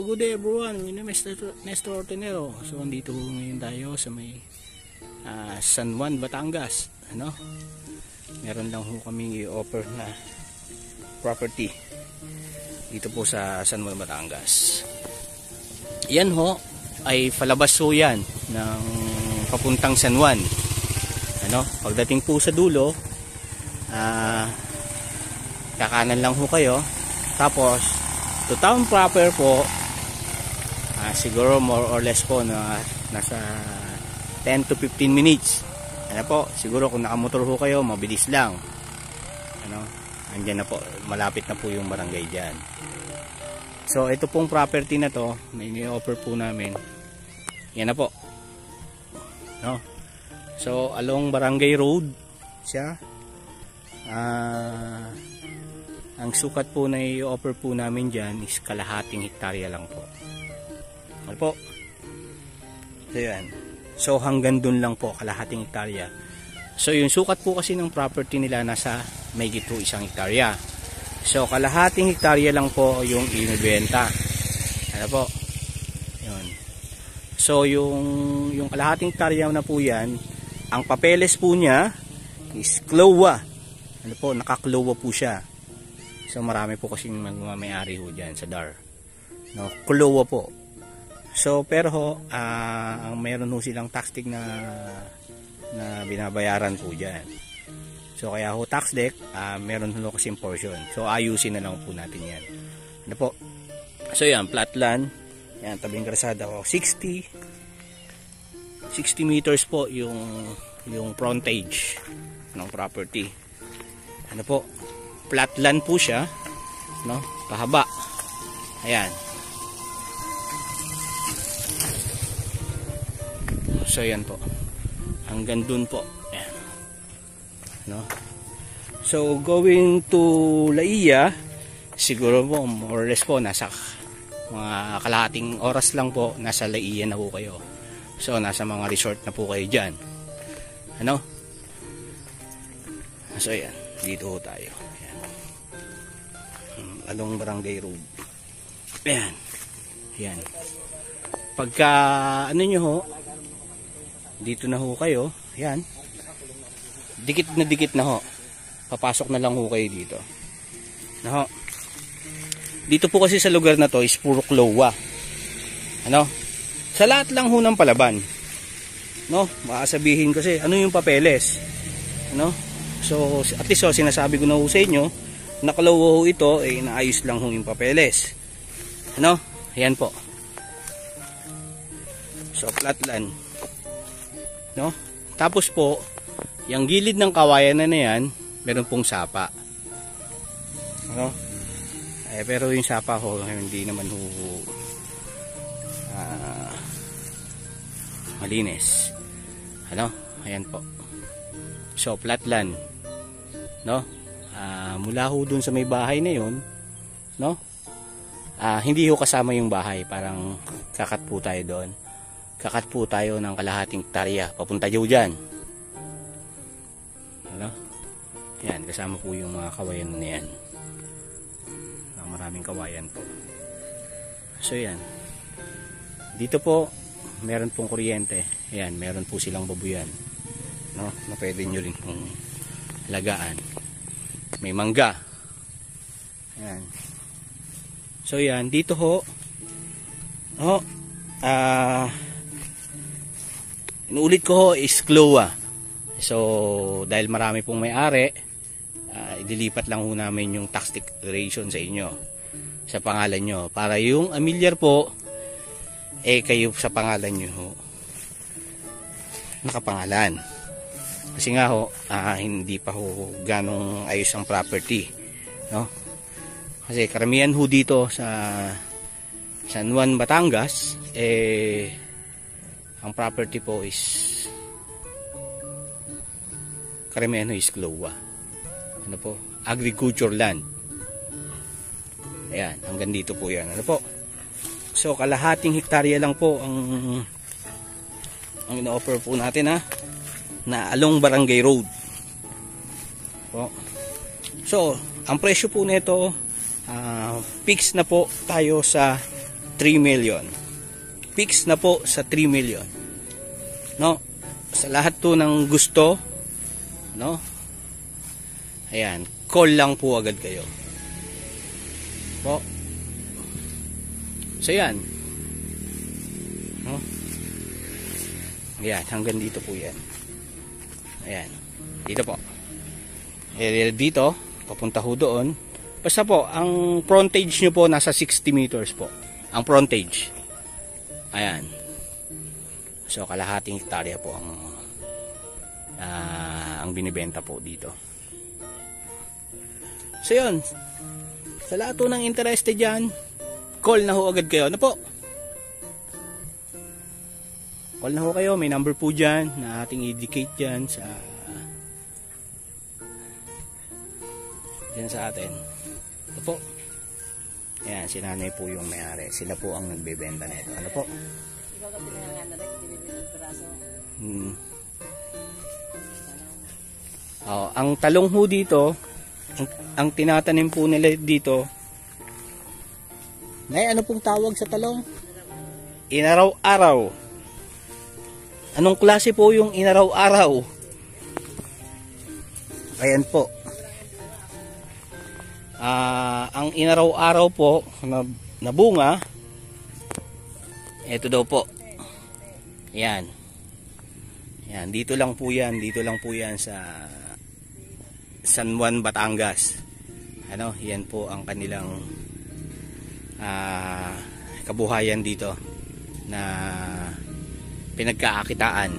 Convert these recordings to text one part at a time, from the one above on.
So good day everyone, my name is Nestor Ortinero. So andito ngayon tayo sa may San Juan, Batangas. Ano? Meron lang ho kaming i-offer na property dito po sa San Juan, Batangas. Yan ho ay palabas ho yan ng papuntang San Juan. Ano? Pagdating po sa dulo, kakanan lang ho kayo. Tapos to town proper po, siguro more or less po na nasa 10 to 15 minutes. Ano po, siguro kung nakamotor ho kayo, mabilis lang. Ano, andyan na po, malapit na po yung barangay dyan. So ito pong property na to, may ni-offer po namin. Yan na po. No? So along Barangay Road siya. Ang sukat po na i-offer po namin dyan is kalahating hektarya lang po. Ano po? So yan. So hanggang dun lang po, kalahating hektarya. So yung sukat po kasi ng property nila nasa may gito 1 hektarya. So kalahating hektarya lang po yung inibenta. Ano po? Yun. So yung kalahating hektarya na po yan, ang papeles po niya is CLOA. Ano po? Naka-CLOA po siya. So marami po kasing may-ari ho dyan sa DAR. No, CLOA po. So pero ho, ang meron ho silang tax deck na binabayaran po dyan. So kaya ho tax deck, meron ho kasing portion. So ayusin na lang po natin yan. Ano po? So yan, flat land. Yan, tabing kalsada ko. 60 meters po yung frontage ng property. Ano po? Flat land po siya, no? Pahaba. Ayan. So yan po. Hanggang dun po. Ayan. No? So going to Laia, siguro po more or less po nasa mga kalahating oras lang po, nasa Laia na po kayo. So nasa mga resort na po kayo diyan. Ano? So yan, dito po tayo. Along Barangay Road. Ayan. Ayan. Pagka ano nyo ho, dito na ho kayo. Ayan. Dikit na ho. Papasok na lang ho kayo dito. Na ho. Dito po kasi sa lugar na to is puro CLOA. Ano? Sa lahat lang ho ng palaban. No? Baka sabihin kasi, ano yung papeles? Ano? So, at least so, sinasabi ko na ho sa inyo, nakalawa ho ito, naayos lang ho yung papeles. Ano? Ayan po. So, flat land. No? Tapos po, yung gilid ng kawayan na yan, meron pong sapa. Ano? Pero yung sapa ho, hindi naman ho malinis. Ano? Ayan po. So, flat land. No? Mula ho dun sa may bahay na yun, no? Hindi ho kasama yung bahay, parang kakat po tayo doon. Kakat po tayo ng kalahating hektarya papunta dyan. Ano? Yan, kasama po yung mga kawayan na yan. Maraming kawayan po. So yan. Dito po, meron pong kuryente. Yan, meron po silang babuyan. No? Na pwede nyo rin pong alagaan. May mangga. Ayan. So yan, dito ho. Inuulit ko ho is CLOA. So dahil marami pong may-ari, idilipat lang ho namin yung tax declaration sa inyo, sa pangalan nyo. Para yung amilyar po, kayo sa pangalan nyo ho, nakapangalan. Kasi nga ho, hindi pa ho ganong ayos ang property, no? Kasi karamihan ho dito sa San Juan, Batangas, ang property po is karamihan ho is CLOA. Ano po? Agriculture land. Ayan, hanggang dito po yan. Ano po? So kalahating hektarya lang po ang ino-offer po natin, na along Barangay Road po. So ang presyo po nito, fix na po tayo sa 3 million. Fix na po sa 3 million. No? Sa lahat to ng gusto, no? Ayan, call lang po agad kayo. Po. So yan. No? Ayan, hanggang dito po yan. Ayan. Dito po. Dito, papunta ho doon. Basta po, ang frontage nyo po nasa 60 meters po. Ang frontage. Ayan. So, kalahating hektarya po ang binibenta po dito. So, yun. Sa lahat po ng interested dyan, call na ho agad kayo. Ano po? Call na ho kayo. May number po dyan na ating indicate dyan sa atin. Ito po. Ayan, si nanay po yung may-ari. Sila po ang nagbebenta nito. Ano po? Ikaw ka pinangangan na rin, piraso. Ang talong ho dito, ang tinatanim po nila dito, ano pong tawag sa talong? Inaraw-araw. Anong klase po yung inaraw-araw? Ayan po. Ang inaraw-araw po na bunga, ito daw po. Yan. Yan, dito lang po yan sa San Juan, Batangas. Ano, yan po ang kanilang kabuhayan dito na pinagkakakitaan.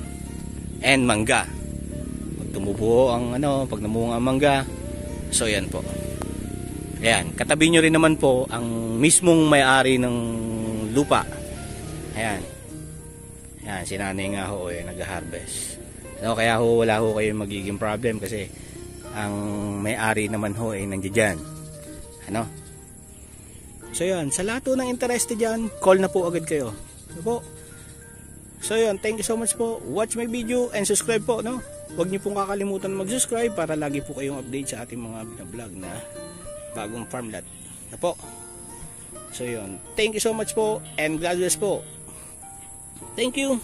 And mangga. Pag tumubo ang pag namunga ang mangga, so yan po. Ayan, katabi nyo rin naman po ang mismong may-ari ng lupa. Ayan. Ayan, si nanay nga ho nag-harvest. Kaya ho, wala ho kayong magiging problem kasi ang may-ari naman ho nandiyan. Ano? So yun, sa lahat ng interested dyan, call na po agad kayo. So po. So yun, thank you so much po. Watch my video and subscribe po, no? Huwag niyo pong kakalimutan mag-subscribe para lagi po kayong update sa ating mga vlog na bagong farmland na po. So yun, thank you so much po and God bless po. Thank you.